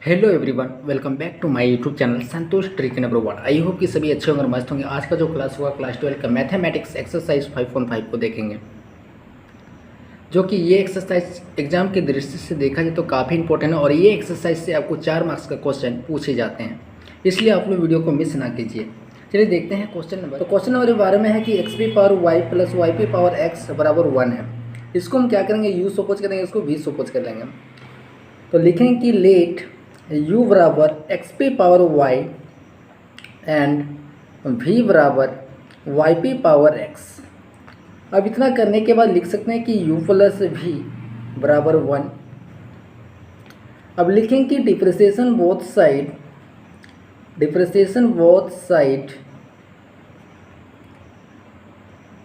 Hello everyone, welcome back to my YouTube channel Santosh trick number 1। I hope कि सभी अच्छे होंगे और मस्त होंगे। आज का जो क्लास होगा क्लास 12 का मैथमेटिक्स एक्सरसाइज 5.5 को देखेंगे, जो कि ये एक्सरसाइज एग्जाम के दृष्टि से देखा जाए तो काफ़ी इंपॉर्टेंट है और ये एक्सरसाइज से आपको 4 मार्क्स का क्वेश्चन पूछे जाते हैं, इसलिए आप लोग वीडियो को मिस ना कीजिए। चलिए देखते हैं क्वेश्चन नंबर। तो क्वेश्चन नंबर के बारे में है कि एक्स पी पावर वाई प्लस वाई पी पावर एक्स बराबर 1 है। इसको हम क्या करेंगे, यू सपोज करेंगे, इसको वी सपोज कर लेंगे। तो लिखेंगे कि लेट u बराबर एक्स पी पावर वाई एंड v बराबर वाई पी पावर x। अब इतना करने के बाद लिख सकते हैं कि u प्लस वी बराबर 1। अब लिखेंगे कि differentiation both side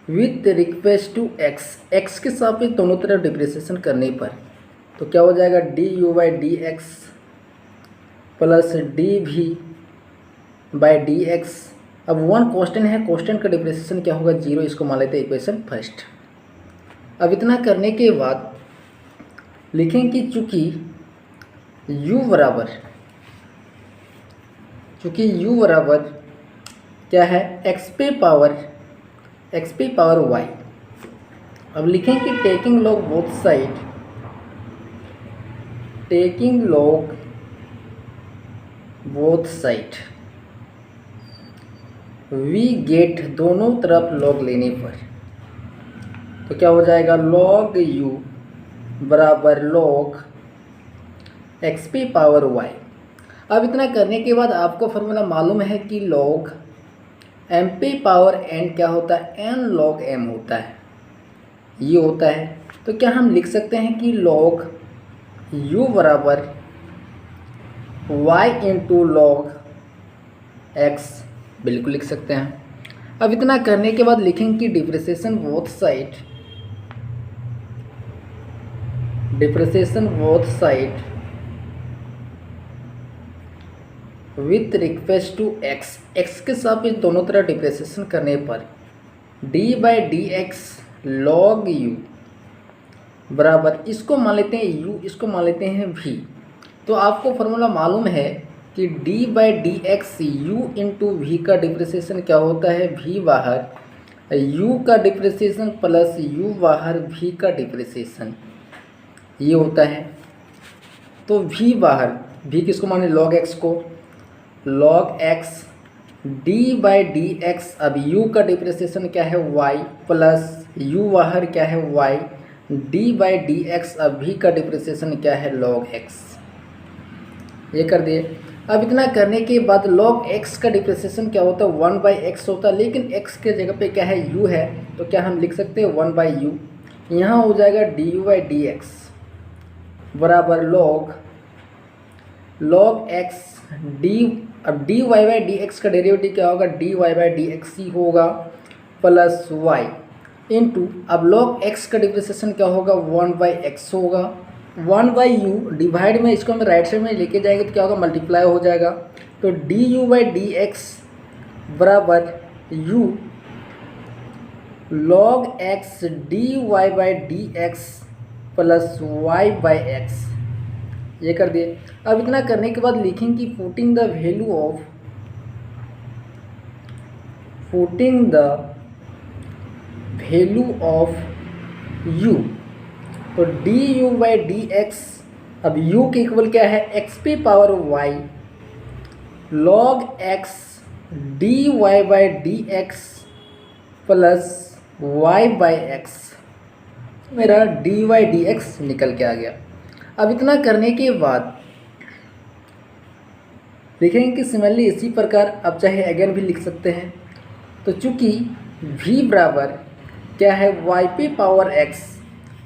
with request to x के सापेक्ष दोनों तरफ डिप्रिसिएशन करने पर तो क्या हो जाएगा, d u by d x plus d v by d x. अब 1 कांस्टेंट है, कांस्टेंट का डिप्रिसिएशन क्या होगा, 0। इसको मान लेते हैं इक्वेशन फर्स्ट। अब इतना करने के बाद लिखें कि चूँकि u बराबर क्या है, एक्स पे पावर y। अब लिखें कि taking log both side we get, दोनों तरफ लॉग लेने पर तो क्या हो जाएगा, लॉग u बराबर लॉग एक्स पी पावर y। अब इतना करने के बाद आपको फॉर्मूला मालूम है कि लॉग एम पी पावर n क्या होता है, n लॉग m होता है, ये होता है। तो क्या हम लिख सकते हैं कि लॉग u बराबर y इंटू लॉग x, बिल्कुल लिख सकते हैं। अब इतना करने के बाद लिखेंगे कि differentiation both side with request to x के सापेक्ष दोनों तरफ डिप्रिसिएशन करने पर d by d x log u बराबर, इसको मान लेते हैं u, इसको मान लेते हैं v। तो आपको फॉर्मूला मालूम है कि d by d x u into v का डिप्रिसिएशन क्या होता है, v बाहर u का डिप्रिसिएशन प्लस u बाहर v का डिप्रिसिएशन, ये होता है। तो v बाहर, v किसको माने, log x को, log x d by d x. अब u का डिप्रिसिएशन क्या है, y प्लस u बाहर क्या है, y d by d x. अब v का डिप्रिसिएशन क्या है, log x, ये कर दिए। अब इतना करने के बाद log x का डिप्रिसिएशन क्या होता है, 1 बाई एक्स होता है, लेकिन x के जगह पे क्या है, u है, तो क्या हम लिख सकते हैं 1 बाई यू। यहाँ हो जाएगा d u by d x बराबर log x डी। अब d y by d x का डेरिवेटिव क्या होगा, d y by d x ही होगा प्लस वाई इंटू, अब log x का डिप्रिसिएशन क्या होगा, 1 बाई एक्स होगा, 1 बाई यू डिवाइड में, इसको हम राइट साइड में लेके जाएंगे तो क्या होगा, मल्टीप्लाई हो जाएगा। तो d u by d x बराबर u log x d y by d x plus y by x, ये कर दिए। अब इतना करने के बाद लिखेंगे कि putting the value of u, तो d u by d x, अब u के इक्वल क्या है, एक्स पी power y log x d y by d x plus y by x, मेरा डी वाई डी एक्स निकल के आ गया। अब इतना करने के बाद देखेंगे कि सिमिलरली इसी प्रकार अब चाहे अगेन भी लिख सकते हैं। तो चूँकि v बराबर क्या है, वाई पी पावर x।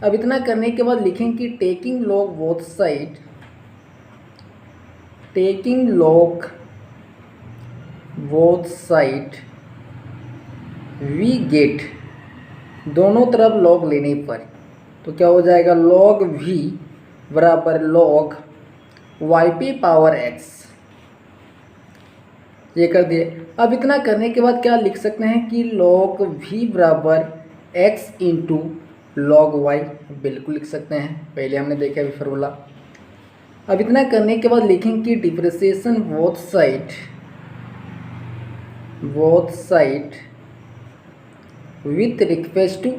अब इतना करने के बाद लिखेंगे कि taking log both side we get, दोनों तरफ लॉग लेने पर तो क्या हो जाएगा, log v बराबर log वाई पी पावर x, ये कर दिए। अब इतना करने के बाद क्या लिख सकते हैं कि log v बराबर x इंटू log y, बिल्कुल लिख सकते हैं, पहले हमने देखा अभी फॉर्मूला। अब इतना करने के बाद लिखेंगे कि differentiation both side with request to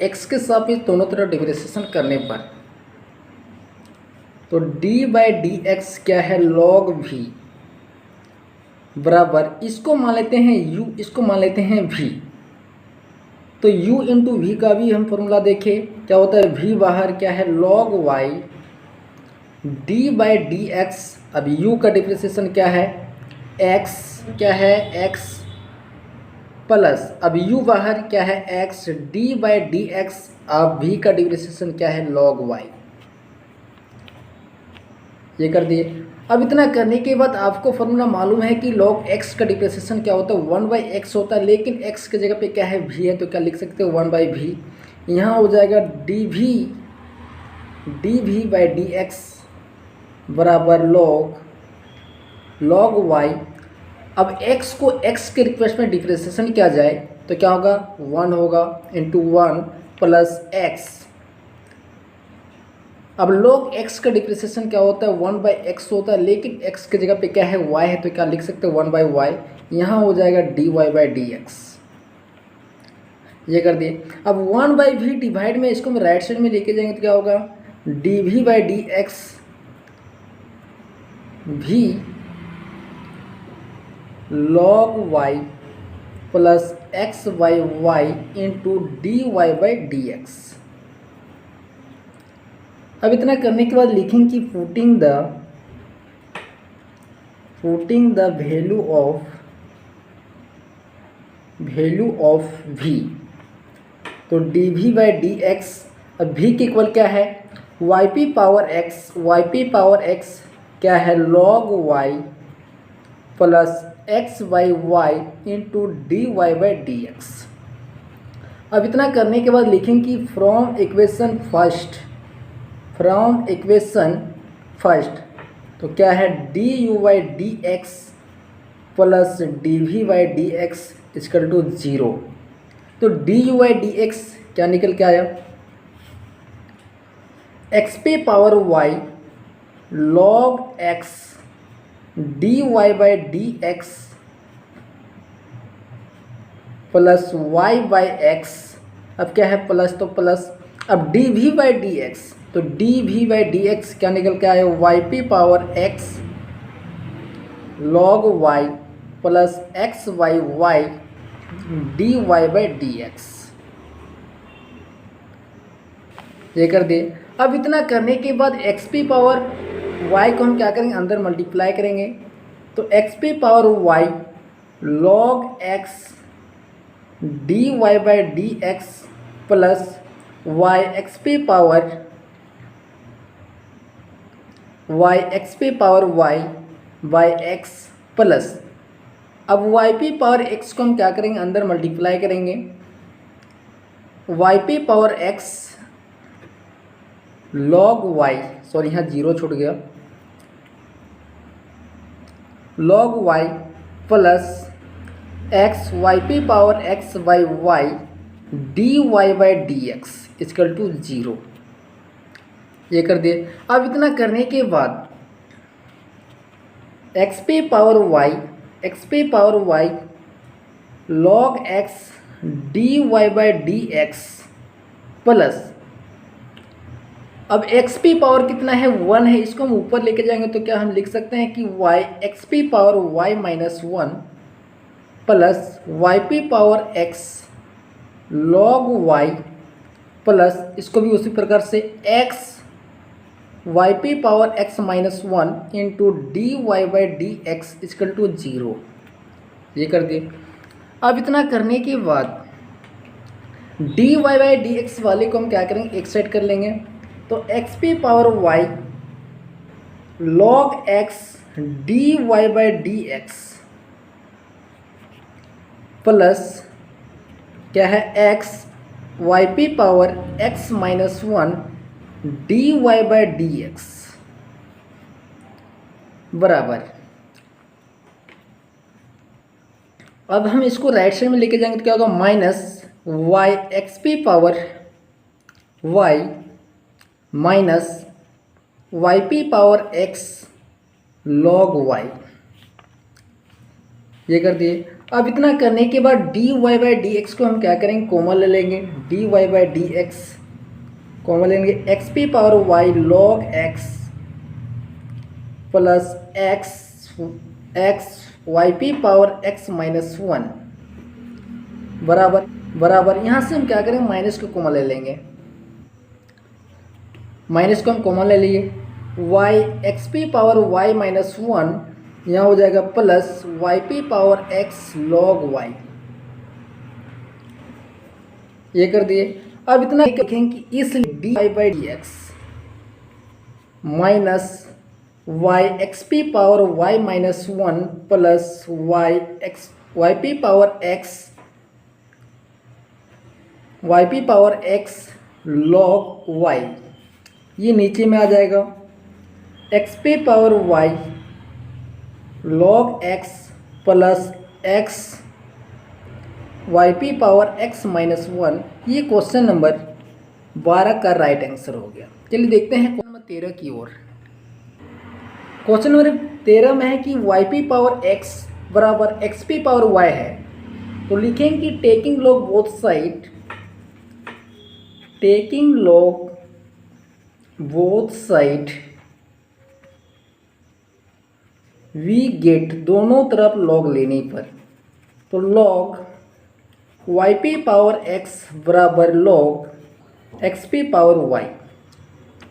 x के सापेक्ष दोनों तरफ डिप्रेसिएशन करने पर, तो d/dx क्या है log v बराबर, इसको मान लेते हैं u, इसको मान लेते हैं v। तो u इंटू वी का भी हम फॉर्मूला देखें, क्या होता है v बाहर क्या है log y d/dx। अब u का डिप्रेसिएशन क्या है x, क्या है x प्लस, अब u बाहर क्या है x d/dx। अब v का डिप्रेसिएशन क्या है log y। ये कर दिए। अब इतना करने के बाद आपको फॉर्मूला मालूम है कि log x का डिप्रेसिएशन क्या होता है 1/x होता है, लेकिन x के जगह पे क्या है v है, तो क्या लिख सकते हो 1/v। यहाँ हो जाएगा dv/dx बराबर log y। अब x को x के रिक्वेस्ट में डिप्रेसिएशन किया जाए तो क्या होगा 1 होगा इंटू 1 प्लस x। अब log x का डिप्रेसिएशन क्या होता है 1/x होता है, लेकिन x के जगह पे क्या है y है, तो क्या लिख सकते हो 1/y। यहाँ हो जाएगा dy/dx। ये कर दिए। अब 1/v डिवाइड में इसको हम राइट साइड में लेके जाएंगे तो क्या होगा dv/dx v log y plus x/y into dy/dx। अब इतना करने के बाद लिखेंगे कि putting the value of v, तो dv/dx। अब v के इक्वल क्या है yp पावर x क्या है log y plus x/y into dy/dx। अब इतना करने के बाद लिखेंगे कि फ्रॉम इक्वेशन फर्स्ट, तो क्या है du/dx plus dv/dx equal to 0। तो du/dx क्या निकल के आया x पे power y log x dy/dx plus y/x। अब क्या है प्लस, तो प्लस। अब dv/dx, तो dv/dx क्या निकल के आया y पे power x log y plus x/y dy/dx। ये कर दिए। अब इतना करने के बाद x पे पावर y को हम क्या करेंगे अंदर मल्टीप्लाई करेंगे, तो x पे power y log x dy/dx plus y x पे power y by x plus, अब y पे पावर x को हम क्या करेंगे अंदर मल्टीप्लाई करेंगे, y पे power x log y, sorry यहाँ 0 छूट गया, log y plus x y पे power x by y dy/dx equal to 0। ये कर दिए। अब इतना करने के बाद x पे power y log x dy/dx plus, अब x पे पावर कितना है 1 है, इसको हम ऊपर लेके जाएंगे तो क्या हम लिख सकते हैं कि x पे power y minus 1 plus y पे power x log y plus, इसको भी उसी प्रकार से x y पे power x minus 1 into dy/dx equal to 0। ये कर दिए। अब इतना करने के बाद dy/dx वाले को हम क्या करेंगे एक साइड कर लेंगे, तो x पे power y log x dy/dx plus क्या है x y पे पावर x माइनस 1 dy/dx बराबर, अब हम इसको राइट साइड में लेके जाएंगे तो क्या होगा माइनस y x पे पावर y माइनस वाई पी पावर एक्स लॉग वाई, ये कर दिए। अब इतना करने के बाद d y by d x को हम क्या करेंगे, कॉमन ले लेंगे, d y by d x common लेंगे, एक्स पी power y log x plus x y पी पावर एक्स माइनस वन बराबर यहाँ से हम क्या करेंगे, माइनस को कॉमन ले लेंगे, माइनस को हम कॉमन ले लिए, वाई एक्स पी पावर वाई माइनस वन यहाँ हो जाएगा प्लस वाई पी पावर एक्स लॉग वाई, ये कर दिए। अब इतना लिखेंगे कि इसलिए d y by d x minus y x पी power y minus one plus y पी पावर एक्स लॉग वाई, ये नीचे में आ जाएगा, एक्स पी power y log x plus x y पी पावर एक्स माइनस वन। ये क्वेश्चन नंबर 12 का राइट आंसर हो गया। चलिए देखते हैं क्वेश्चन नंबर 13 की ओर। क्वेश्चन नंबर 13 में है कि वाई पी पावर एक्स बराबर एक्स पी पावर वाई है, तो लिखेंगे कि taking log both side we get, दोनों तरफ लॉग लेने पर, तो लॉग वाई पी पावर एक्स बराबर लॉग एक्स पी पावर वाई,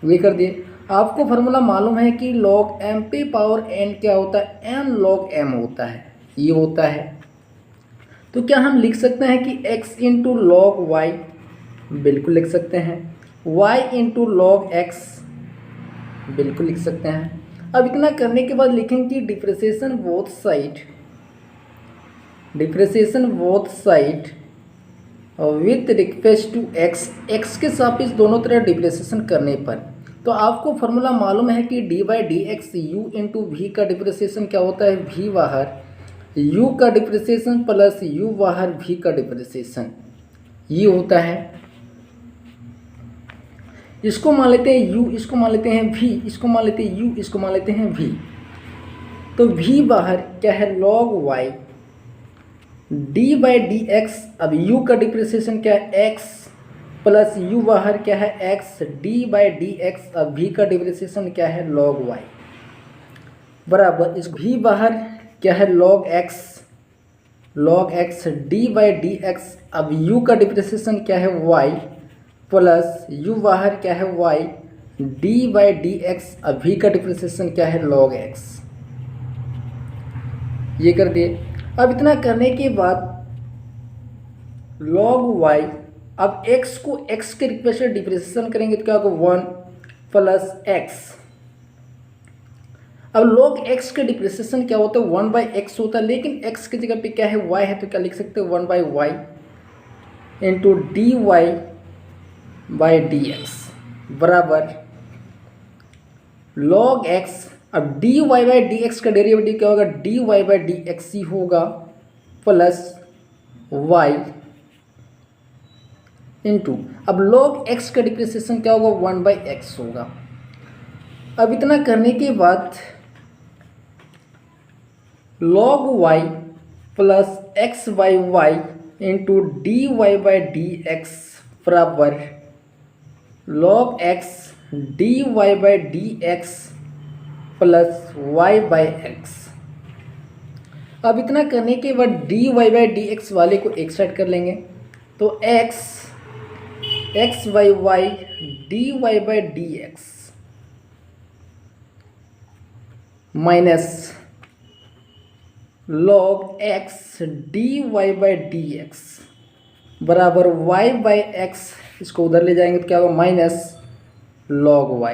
ये कर दिए। आपको फार्मूला मालूम है कि लॉग एम पी पावर एन क्या होता है, एम लॉग एम होता है, ये होता है। तो क्या हम लिख सकते हैं कि x इंटू लॉग वाई, बिल्कुल लिख सकते हैं, y इंटू लॉग एक्स, बिल्कुल लिख सकते हैं। अब इतना करने के बाद लिखेंगे कि differentiation both side with request to x के सापेक्ष दोनों तरह डिफ्रेंशिएशन करने पर, तो आपको फार्मूला मालूम है कि d by d x u into v का डिफ्रेंशिएशन क्या होता है, वी बाहर u का डिफ्रेंशिएशन प्लस u बाहर v का डिफ्रेंशिएशन, ये होता है। इसको मान लेते हैं u, इसको मान लेते हैं v, इसको मान लेते हैं u, इसको मान लेते हैं v, तो v बाहर क्या है log y d by d x, अब u का डिफ्रेंशिएशन क्या है x प्लस u बाहर क्या है x d by d x, अब v का डिफ्रेंशिएशन क्या है log y बराबर इस v बाहर क्या है log x d by d x, अब u का डिफ्रेंशिएशन क्या है y प्लस u बाहर क्या है y d by d x, अब v का डिफ्रेंशिएशन क्या है log x, ये कर दिए। अब इतना करने के बाद log y, अब x को x के रिक्वेस्ट डिफ्रेंशिएशन करेंगे तो क्या होगा 1 प्लस x, अब log x के डिप्रेसिएशन क्या होता है 1 बाई एक्स होता है, लेकिन x की जगह पे क्या है y है, तो क्या लिख सकते हैं 1 by y into d y by d x बराबर log x, अब d y by d x का डेरिवेटिव क्या होगा, d y by d x ही होगा प्लस वाई इंटू, अब log x का डिप्रेसिएशन क्या होगा 1 बाई एक्स होगा। अब इतना करने के बाद log y plus x by y into d y by d x बराबर log x d y by d x plus y by x. अब इतना करने के बाद d y by d x वाले को एक साइड कर लेंगे, तो x by y d y by d x minus log x d y by d x बराबर y बाई एक्स, इसको उधर ले जाएंगे तो क्या होगा माइनस log y,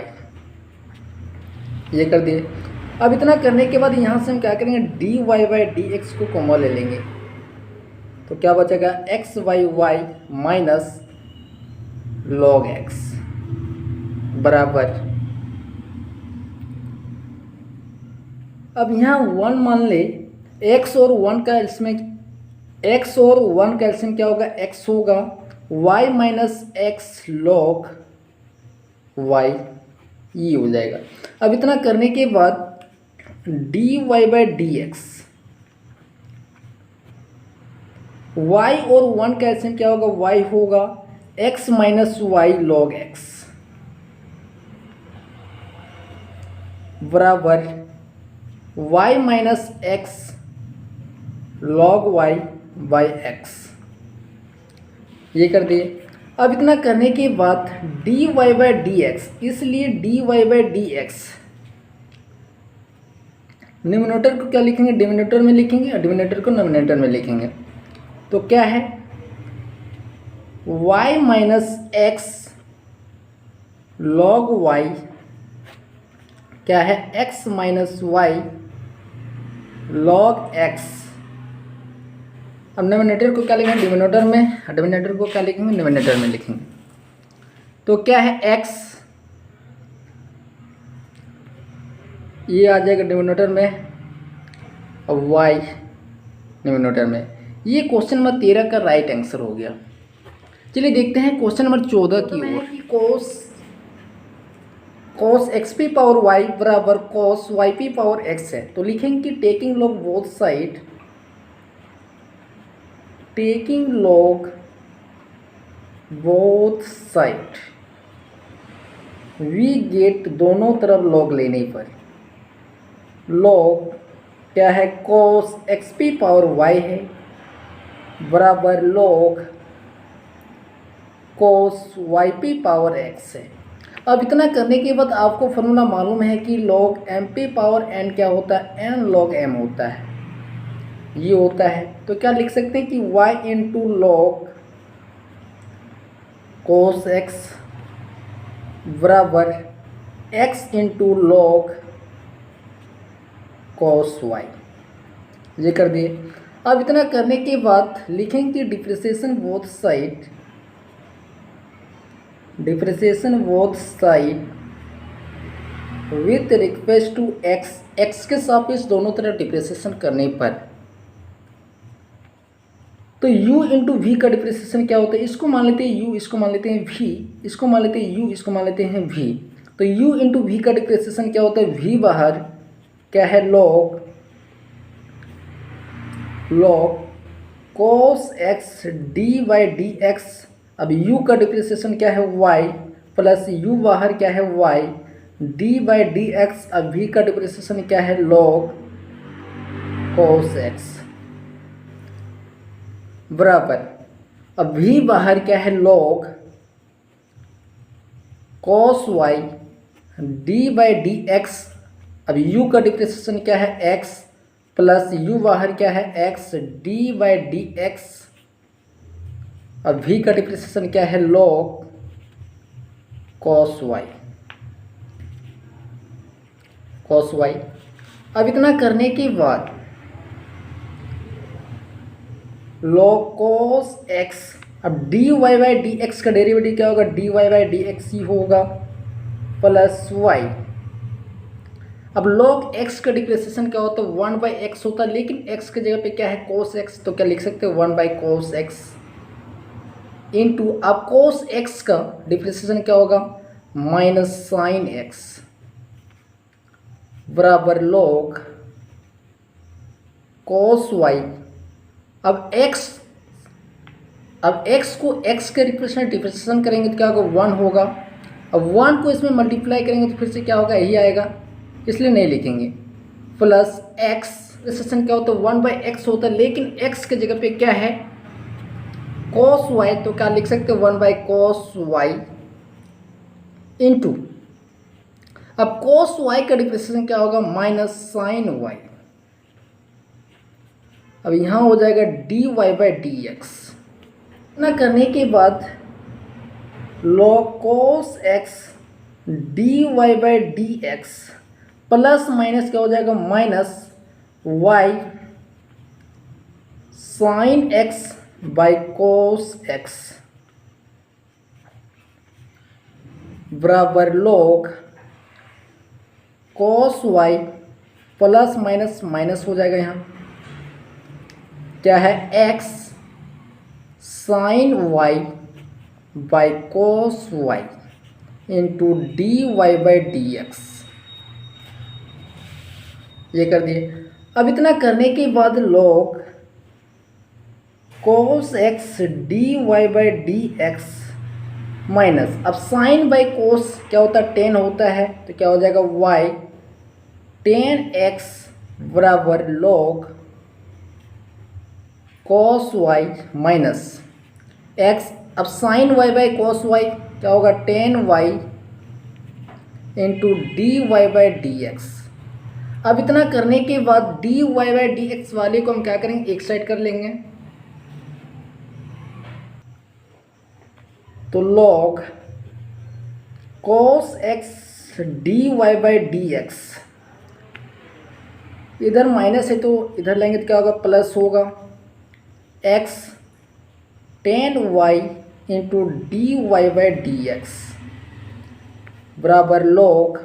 ये कर दिए। अब इतना करने के बाद यहाँ से हम क्या करेंगे d y by d x को कॉमन ले लेंगे, तो क्या बचेगा x by y minus log x बराबर, अब यहाँ 1 मान ले, x और 1 का एल्सियम, x और 1 का एल्सियम क्या होगा x होगा, y minus x log y, ये हो जाएगा। अब इतना करने के बाद d y by d x, y और 1 का एलसीएम क्या होगा, वाई होगा x minus y log x बराबर y minus x log y by x, ये कर दिए। अब इतना करने के बाद d y by d x, इसलिए d y by d x numerator को क्या लिखेंगे, डिनोमिनेटर में लिखेंगे और डिनोमिनेटर को नोमिनेटर में लिखेंगे। तो क्या है y minus x log y, क्या है x minus y log x। अब नोमिनेटर को क्या लिखेंगे, डिनोमिनेटर में, डिनोमिनेटर को क्या लिखेंगे, नोमिनेटर में लिखेंगे। तो क्या है x, ये आ जाएगा डिनोमिनेटर में और y डिनोमिनेटर में। ये क्वेश्चन नंबर 13 का राइट आंसर हो गया। चलिए देखते हैं क्वेश्चन नंबर 14 की ओर। cos एक्स पी पावर वाई बराबर cos वाई पी पावर एक्स है, तो लिखेंगे कि taking log both side, taking log both side we get, दोनों तरफ लॉग लेने पर लॉग क्या है cos एक्स पी पावर वाई है बराबर log cos वाई पी पावर एक्स है। अब इतना करने के बाद आपको फॉर्मूला मालूम है कि log एम पी पावर एन क्या होता है, एन log एम होता है, ये होता है। तो क्या लिख सकते हैं कि y into log cos x बराबर x into log cos y, ये कर दिए। अब इतना करने के बाद लिखेंगे differentiation both side, differentiation both side with request to x, x के सापेक्ष दोनों तरफ डिप्रिसिएशन करने पर, तो u इंटू वी का डिप्रिसिएशन क्या होता है, इसको मान लेते हैं u, इसको मान लेते हैं v, इसको मान लेते हैं u, इसको मान लेते हैं v। तो u इंटू वी का डिप्रिसिएशन क्या होता है, v बाहर क्या है log cos x D by d x. अब u का डिप्रिसिएशन क्या है y प्लस u बाहर क्या है y D by d x. अब v का डिप्रिसिएशन क्या है log cos एक्स बराबर, अब v बाहर क्या है log cos y d by d x. अब u का डिप्रिसिएशन क्या है x प्लस u बाहर क्या है x d by d x. अब v का डिप्रिसिएशन क्या है log cos y, cos y। अब इतना करने के बाद log cos x, अब d y by d x का डेरिवेटिव क्या होगा, d y by d x ही होगा प्लस y। अब log x का डिप्रिसिएशन क्या होता है, 1 बाई एक्स होता है, लेकिन x की जगह पे क्या है cos x, तो क्या लिख सकते हो 1 बाई cos x इंटू, अब cos x का डिप्रिसिएशन क्या होगा माइनस साइन x बराबर log cos y। अब x को x के डिप्रिसिएशन करेंगे तो क्या होगा 1 होगा। अब 1 को इसमें मल्टीप्लाई करेंगे तो फिर से क्या होगा, यही आएगा, इसलिए नहीं लिखेंगे। प्लस x डिप्रिसिएशन क्या होता है 1 बाई एक्स होता है, लेकिन x के जगह पे क्या है cos y, तो क्या लिख सकते हो 1 बाई cos y इंटू, अब cos y का डिप्रिसिएशन क्या होगा माइनस साइन y। अब यहाँ हो जाएगा d y by d x. ना करने के बाद log cos x d y by d x plus minus क्या हो जाएगा minus y sine x by cos x बराबर log cos y plus minus minus हो जाएगा, यहाँ क्या है x sine y by cos y into d y by d x, ये कर दिए। अब इतना करने के बाद log cos x d y by d x minus, अब साइन बाई कोस क्या होता है, टेन होता है, तो क्या हो जाएगा y टेन एक्स बराबर log cos y minus x, अब sine y by cos y क्या होगा, tan y into d y by d x. अब इतना करने के बाद d y by d x वाले को हम क्या करेंगे, एक साइड कर लेंगे, तो log cos x d y by d x, इधर माइनस है तो इधर लेंगे तो क्या होगा, प्लस होगा, x tan y into d y by d x बराबर log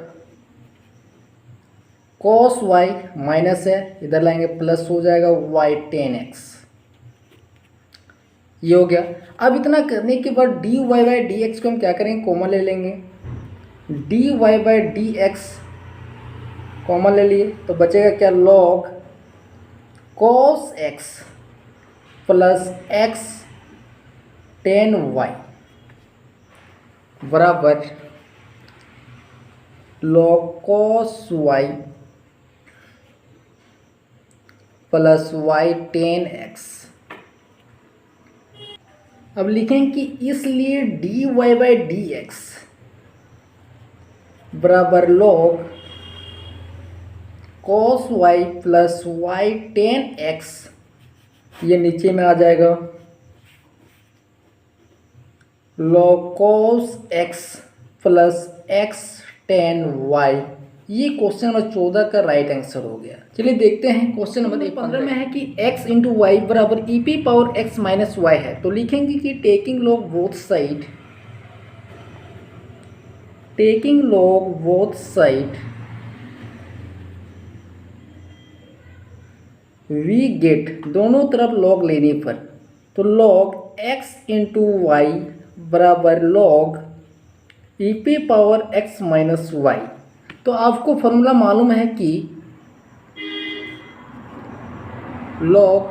cos y माइनस है, इधर लाएंगे प्लस हो जाएगा y टेन एक्स, ये हो गया। अब इतना करने के बाद d y by d x को हम क्या करेंगे, कॉमन ले लेंगे, d y by d x common ले लिए तो बचेगा क्या, log cos x plus x tan y बराबर log cos y plus y tan x. अब लिखें कि इसलिए d y by d x बराबर log cos y plus y tan x, ये नीचे में आ जाएगा log cos x plus x tan Y. ये क्वेश्चन नंबर 14 का राइट आंसर हो गया। चलिए देखते हैं क्वेश्चन नंबर 15 में है कि x इंटू वाई बराबर ई पी पावर एक्स माइनस वाई है, तो लिखेंगे कि taking log both side we get, दोनों तरफ लॉग लेने पर, तो log x इंटू वाई बराबर log ई पी पावर एक्स माइनस वाई। तो आपको फॉर्मूला मालूम है कि log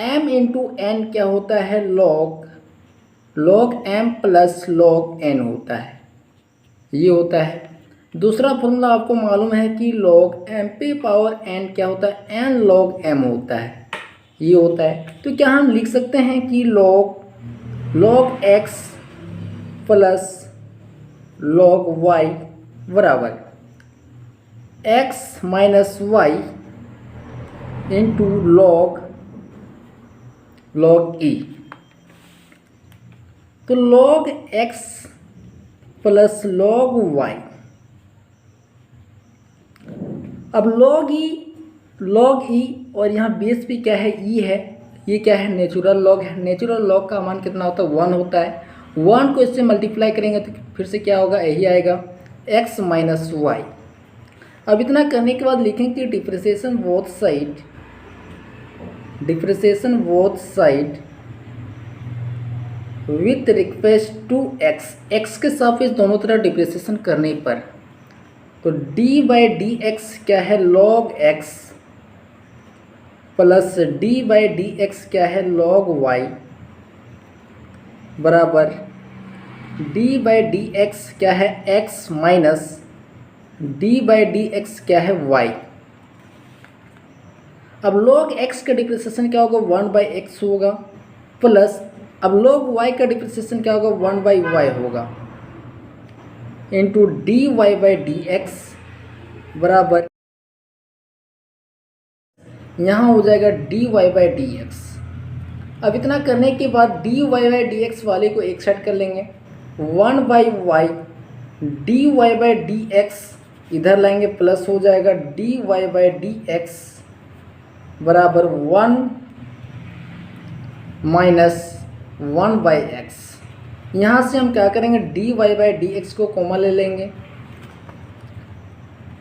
m इंटू एन क्या होता है, log m plus log n होता है, ये होता है। दूसरा फॉर्मूला आपको मालूम है कि log m पे पावर n क्या होता है, n log m होता है, ये होता है। तो क्या हम लिख सकते हैं कि log x plus log y बराबर x minus y into log e, तो log x plus log y, अब log e और यहाँ बेस भी क्या है, e है, ये क्या है, नेचुरल लॉग है। नेचुरल लॉग का मान कितना होता है, 1 होता है। 1 को इससे मल्टीप्लाई करेंगे तो फिर से क्या होगा, यही आएगा x माइनस वाई। अब इतना करने के बाद लिखें कि differentiation both side with request to x के सापेक्ष दोनों तरफ डिफ्रेंशिएशन करने पर, तो डी बाई डी एक्स क्या है, log x plus D by d x क्या है, log y बराबर डी बाई डी एक्स क्या है, x minus D by d x क्या है, y। अब log x का डिफ्रेंशिएशन क्या होगा, 1 बाई एक्स होगा, प्लस अब log y का डिफ्रेंशिएशन क्या होगा, 1 बाई वाई होगा, into d y by d x बराबर यहाँ हो जाएगा d y by d x. अब इतना करने के बाद d y by d x वाले को एक साइड कर लेंगे, 1 by y d y by d x, इधर लाएंगे प्लस हो जाएगा d y by d x बराबर 1 माइनस 1 बाई एक्स। यहाँ से हम क्या करेंगे, d y by d x को कॉमन ले लेंगे,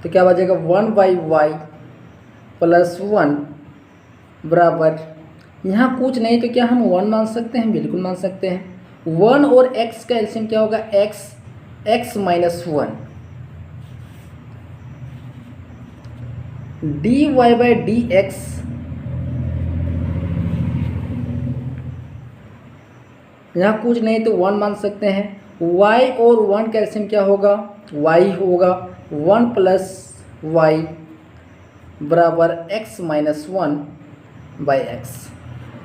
तो क्या बचेगा, 1 बाई वाई प्लस 1 बराबर, यहाँ कुछ नहीं तो क्या हम 1 मान सकते हैं, बिल्कुल मान सकते हैं। 1 और x का एलसीएम क्या होगा, x x minus one d y by d x यहाँ कुछ नहीं तो वन मान सकते हैं। y और वन का एलसीएम क्या होगा, y होगा। वन प्लस वाई बराबर x minus one by x.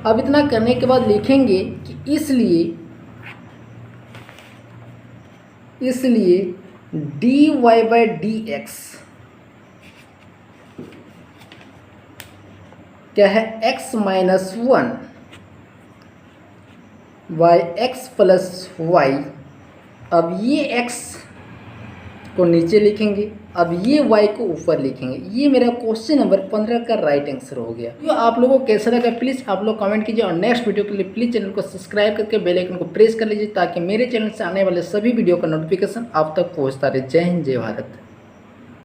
अब इतना करने के बाद लिखेंगे कि इसलिए d y by d x क्या है, x minus one by x plus y. अब ये x को नीचे लिखेंगे, अब ये y को ऊपर लिखेंगे। ये मेरा क्वेश्चन नंबर 15 का राइट आंसर हो गया। तो आप लोगों को कैसा लगा प्लीज़ आप लोग कमेंट कीजिए, और नेक्स्ट वीडियो के लिए प्लीज़ चैनल को सब्सक्राइब करके बेल आइकन को प्रेस कर लीजिए ताकि मेरे चैनल से आने वाले सभी वीडियो का नोटिफिकेशन आप तक पहुंचता रहे। जय हिंद, जय भारत।